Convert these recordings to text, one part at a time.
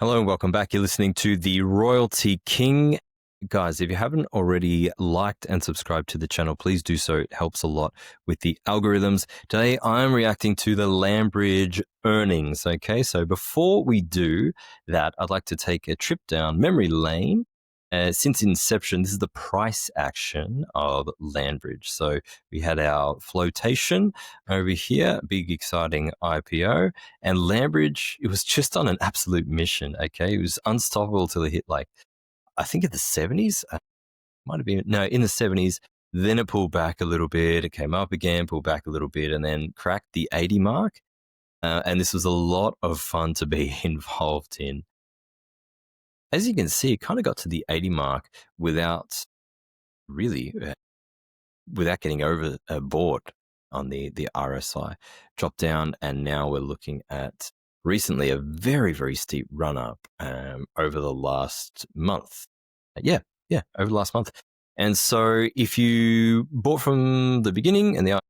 Hello and welcome back. You're listening to the Royalty King. Guys, if you haven't already liked and subscribed to the channel, please do so. It helps a lot with the algorithms. Today, I'm reacting to the Landbridge earnings. Okay, so before we do that, I'd like to take a trip down memory lane. Since inception, this is the price action of Landbridge. So we had our flotation over here, big exciting IPO. And Landbridge, it was just on an absolute mission. Okay, it was unstoppable till it hit I think in the 70s. Might have been no in the 70s. Then it pulled back a little bit. It came up again, pulled back a little bit, and then cracked the 80 mark. And this was a lot of fun to be involved in. As you can see, it kind of got to the 80 mark without really without getting overboard on the RSI, dropped down, and now we're looking at recently a very, very steep run up over the last month. Yeah, over the last month. And so if you bought from the beginning and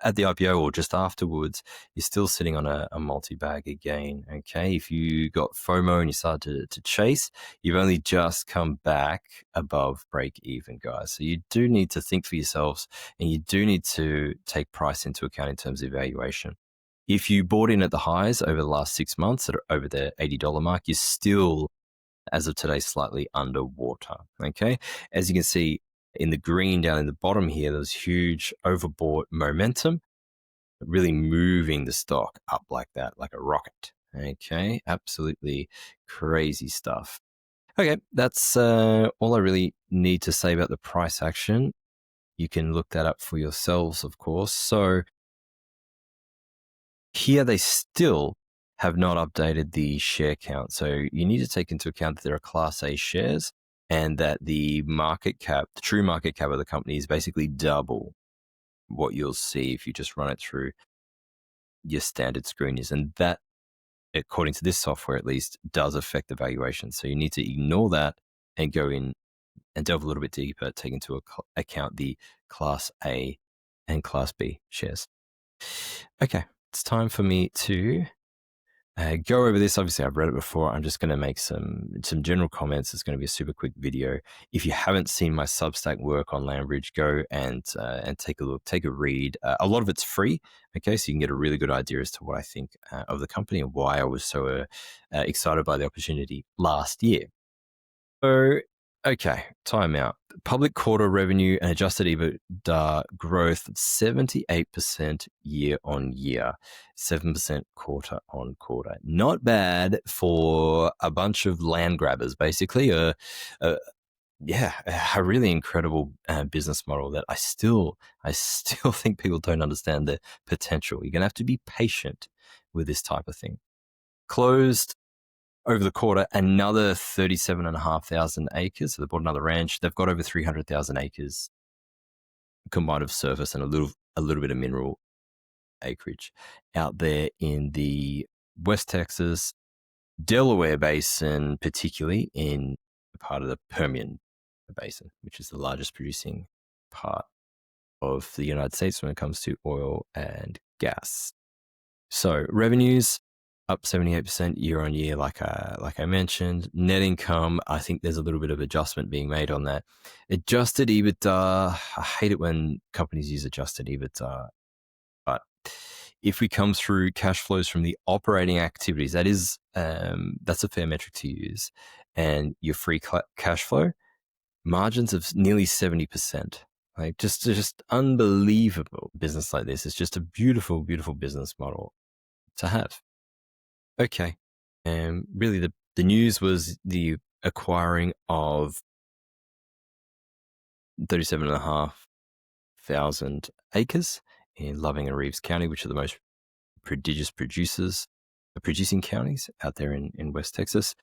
at the IPO or just afterwards, you're still sitting on a multi-bag again. Okay, if you got FOMO and you started to chase, you've only just come back above break even, guys. So you do need to think for yourselves, and you do need to take price into account in terms of valuation. If you bought in at the highs over the last 6 months that are over the $80 mark, you're still, as of today, slightly underwater. Okay, as you can see in the green down in the bottom here, there's huge overbought momentum, really moving the stock up like that, like a rocket. Okay, absolutely crazy stuff. Okay, that's all I really need to say about the price action. You can look that up for yourselves, of course. So here they still have not updated the share count. So you need to take into account that there are Class A shares and that the market cap, the true market cap of the company is basically double what you'll see if you just run it through your standard screeners. And that, according to this software at least, does affect the valuation. So you need to ignore that and go in and delve a little bit deeper, take into account the Class A and Class B shares. Okay, it's time for me to go over this. Obviously, I've read it before. I'm just going to make some general comments. It's going to be a super quick video. If you haven't seen my Substack work on Landbridge, go and take a look, take a read. A lot of it's free, okay, so you can get a really good idea as to what I think of the company and why I was so excited by the opportunity last year. So, okay, time out. Public quarter revenue and adjusted EBITDA growth 78% year on year, 7% quarter on quarter. Not bad for a bunch of land grabbers, basically. Yeah, a really incredible business model that I still think people don't understand the potential. You're going to have to be patient with this type of thing. Closed over the quarter, another 37,500 acres. So they bought another ranch. They've got over 300,000 acres combined of surface and a little bit of mineral acreage out there in the West Texas, Delaware Basin, particularly in part of the Permian Basin, which is the largest producing part of the United States when it comes to oil and gas. So revenues up 78% year on year, like I mentioned. Net income, I think there's a little bit of adjustment being made on that. Adjusted EBITDA, I hate it when companies use adjusted EBITDA, but if we come through cash flows from the operating activities, that's a fair metric to use, and your free cash flow margins of nearly 70%. Like just unbelievable business like this. It's just a beautiful, beautiful business model to have. Okay. And really the news was the acquiring of 37,500 acres in Loving and Reeves County, which are the most prodigious producing counties out there in West Texas.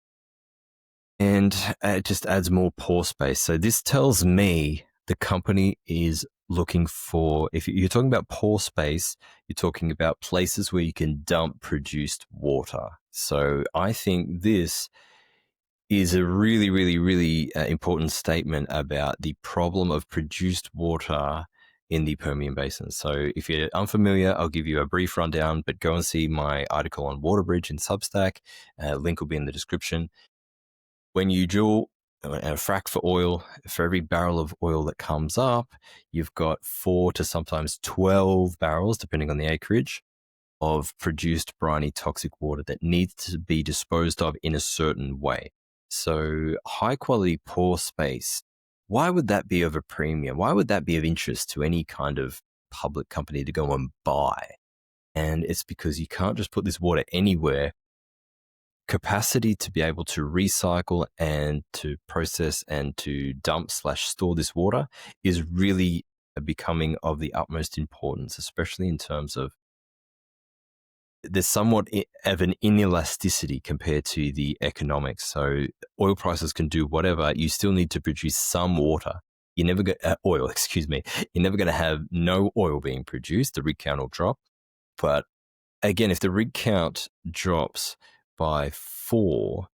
And it just adds more pore space. So this tells me the company is looking for, if you're talking about pore space, you're talking about places where you can dump produced water. So I think this is a really, really, really important statement about the problem of produced water in the Permian Basin. So if you're unfamiliar, I'll give you a brief rundown, but go and see my article on Waterbridge in Substack. Link will be in the description. When you drill a frack for oil, for every barrel of oil that comes up, you've got 4 to sometimes 12 barrels, depending on the acreage, of produced briny toxic water that needs to be disposed of in a certain way. So high quality pore space, why would that be of a premium? Why would that be of interest to any kind of public company to go and buy? And it's because you can't just put this water anywhere. Capacity to be able to recycle and to process and to dump/store this water is really becoming of the utmost importance, especially in terms of there's somewhat of an inelasticity compared to the economics. So oil prices can do whatever. You still need to produce some water. You're never going oil, excuse me. You're never going to have no oil being produced. The rig count will drop. But again, if the rig count drops by 4,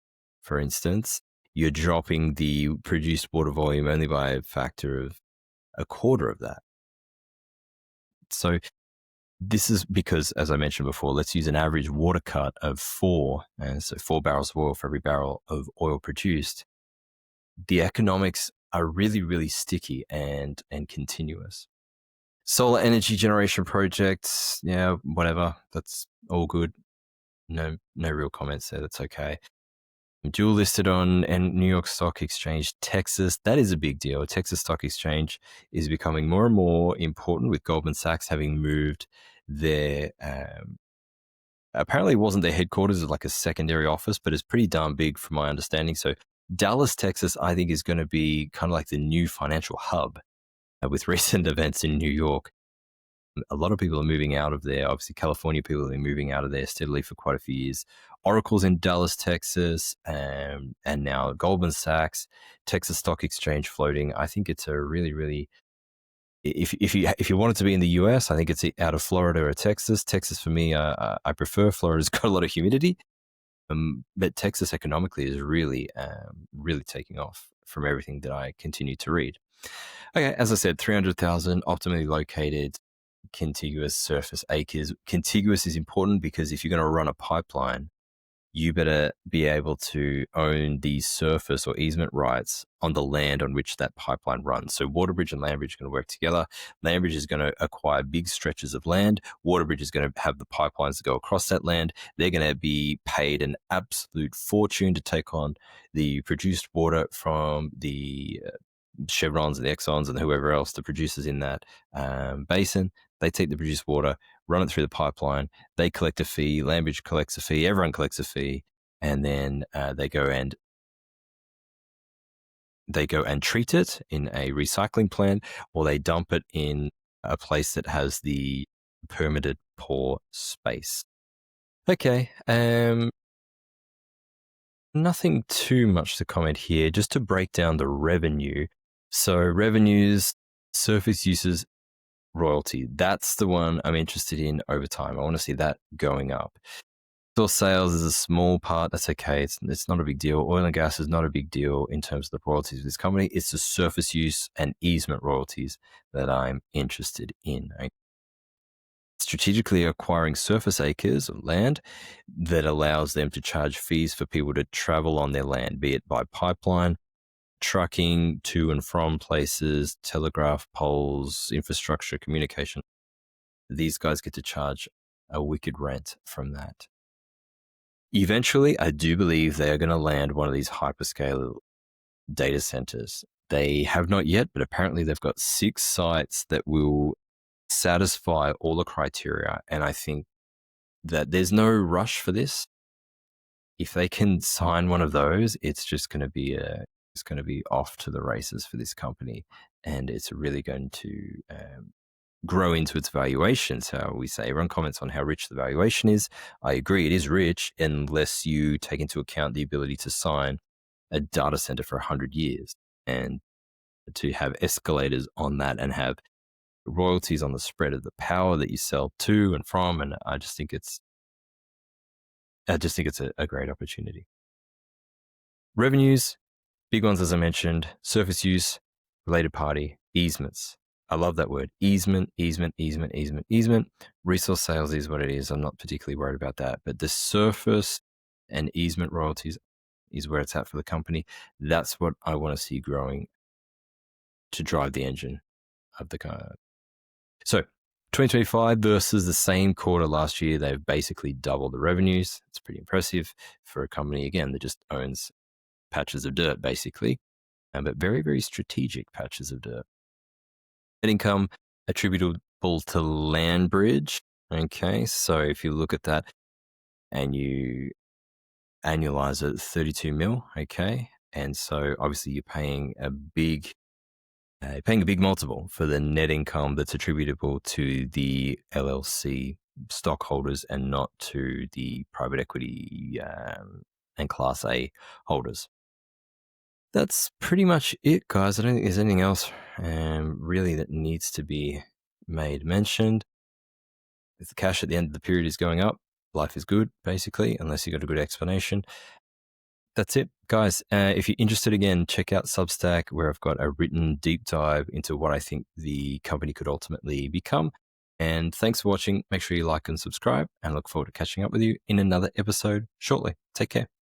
for instance, you're dropping the produced water volume only by a factor of a quarter of that. So this is because, as I mentioned before, let's use an average water cut of 4, and so 4 barrels of oil for every barrel of oil produced. The economics are really, really sticky and continuous. Solar energy generation projects, yeah, whatever. That's all good. No real comments there. That's okay. Dual listed on New York Stock Exchange, Texas. That is a big deal. Texas Stock Exchange is becoming more and more important, with Goldman Sachs having moved their apparently it wasn't their headquarters, it's like a secondary office, but it's pretty darn big from my understanding. So Dallas, Texas, I think is going to be kind of like the new financial hub with recent events in New York. A lot of people are moving out of there. Obviously, California people have been moving out of there steadily for quite a few years. Oracle's in Dallas, Texas, and now Goldman Sachs, Texas Stock Exchange floating. I think it's a really, really, if you want it to be in the US, I think it's out of Florida or Texas. Texas for me, I prefer. Florida's got a lot of humidity, but Texas economically is really, really taking off from everything that I continue to read. Okay, as I said, 300,000 optimally located contiguous surface acres. Contiguous is important because if you're going to run a pipeline, you better be able to own the surface or easement rights on the land on which that pipeline runs. So Waterbridge and Landbridge are going to work together. Landbridge is going to acquire big stretches of land. Waterbridge is going to have the pipelines that go across that land. They're going to be paid an absolute fortune to take on the produced water from the Chevrons and the Exxons and whoever else, the producers in that basin. They take the produced water, run it through the pipeline. They collect a fee. Landbridge collects a fee. Everyone collects a fee, and then they go and treat it in a recycling plant, or they dump it in a place that has the permitted pore space. Okay. Nothing too much to comment here. Just to break down the revenue. So revenues, surface uses, royalty. That's the one I'm interested in over time. I want to see that going up. Source sales is a small part. That's okay. It's not a big deal. Oil and gas is not a big deal in terms of the royalties of this company. It's the surface use and easement royalties that I'm interested in. Strategically acquiring surface acres of land that allows them to charge fees for people to travel on their land, be it by pipeline, trucking to and from places, telegraph poles, infrastructure, communication. These guys get to charge a wicked rent from that. Eventually, I do believe they are going to land one of these hyperscale data centers. They have not yet, but apparently they've got 6 sites that will satisfy all the criteria. And I think that there's no rush for this. If they can sign one of those, it's just going to be off to the races for this company, and it's really going to grow into its valuation. So we say everyone comments on how rich the valuation is. I agree, it is rich unless you take into account the ability to sign a data center for 100 years and to have escalators on that and have royalties on the spread of the power that you sell to and from. And I just think it's a great opportunity. Revenues, big ones, as I mentioned: surface use, related party, easements. I love that word. Easement, easement, easement, easement, easement. Resource sales is what it is. I'm not particularly worried about that. But the surface and easement royalties is where it's at for the company. That's what I want to see growing to drive the engine of the car. So 2025 versus the same quarter last year, they've basically doubled the revenues. It's pretty impressive for a company, again, that just owns patches of dirt, basically, but very, very strategic patches of dirt. Net income attributable to Landbridge. Okay, so if you look at that and you annualize it, 32 mil. Okay, and so obviously you're paying a big multiple for the net income that's attributable to the LLC stockholders and not to the private equity and Class A holders. That's pretty much it, guys. I don't think there's anything else really that needs to be made mentioned. If the cash at the end of the period is going up, life is good, basically, unless you got a good explanation. That's it, guys. If you're interested, again, check out Substack, where I've got a written deep dive into what I think the company could ultimately become. And thanks for watching. Make sure you like and subscribe, and look forward to catching up with you in another episode shortly. Take care.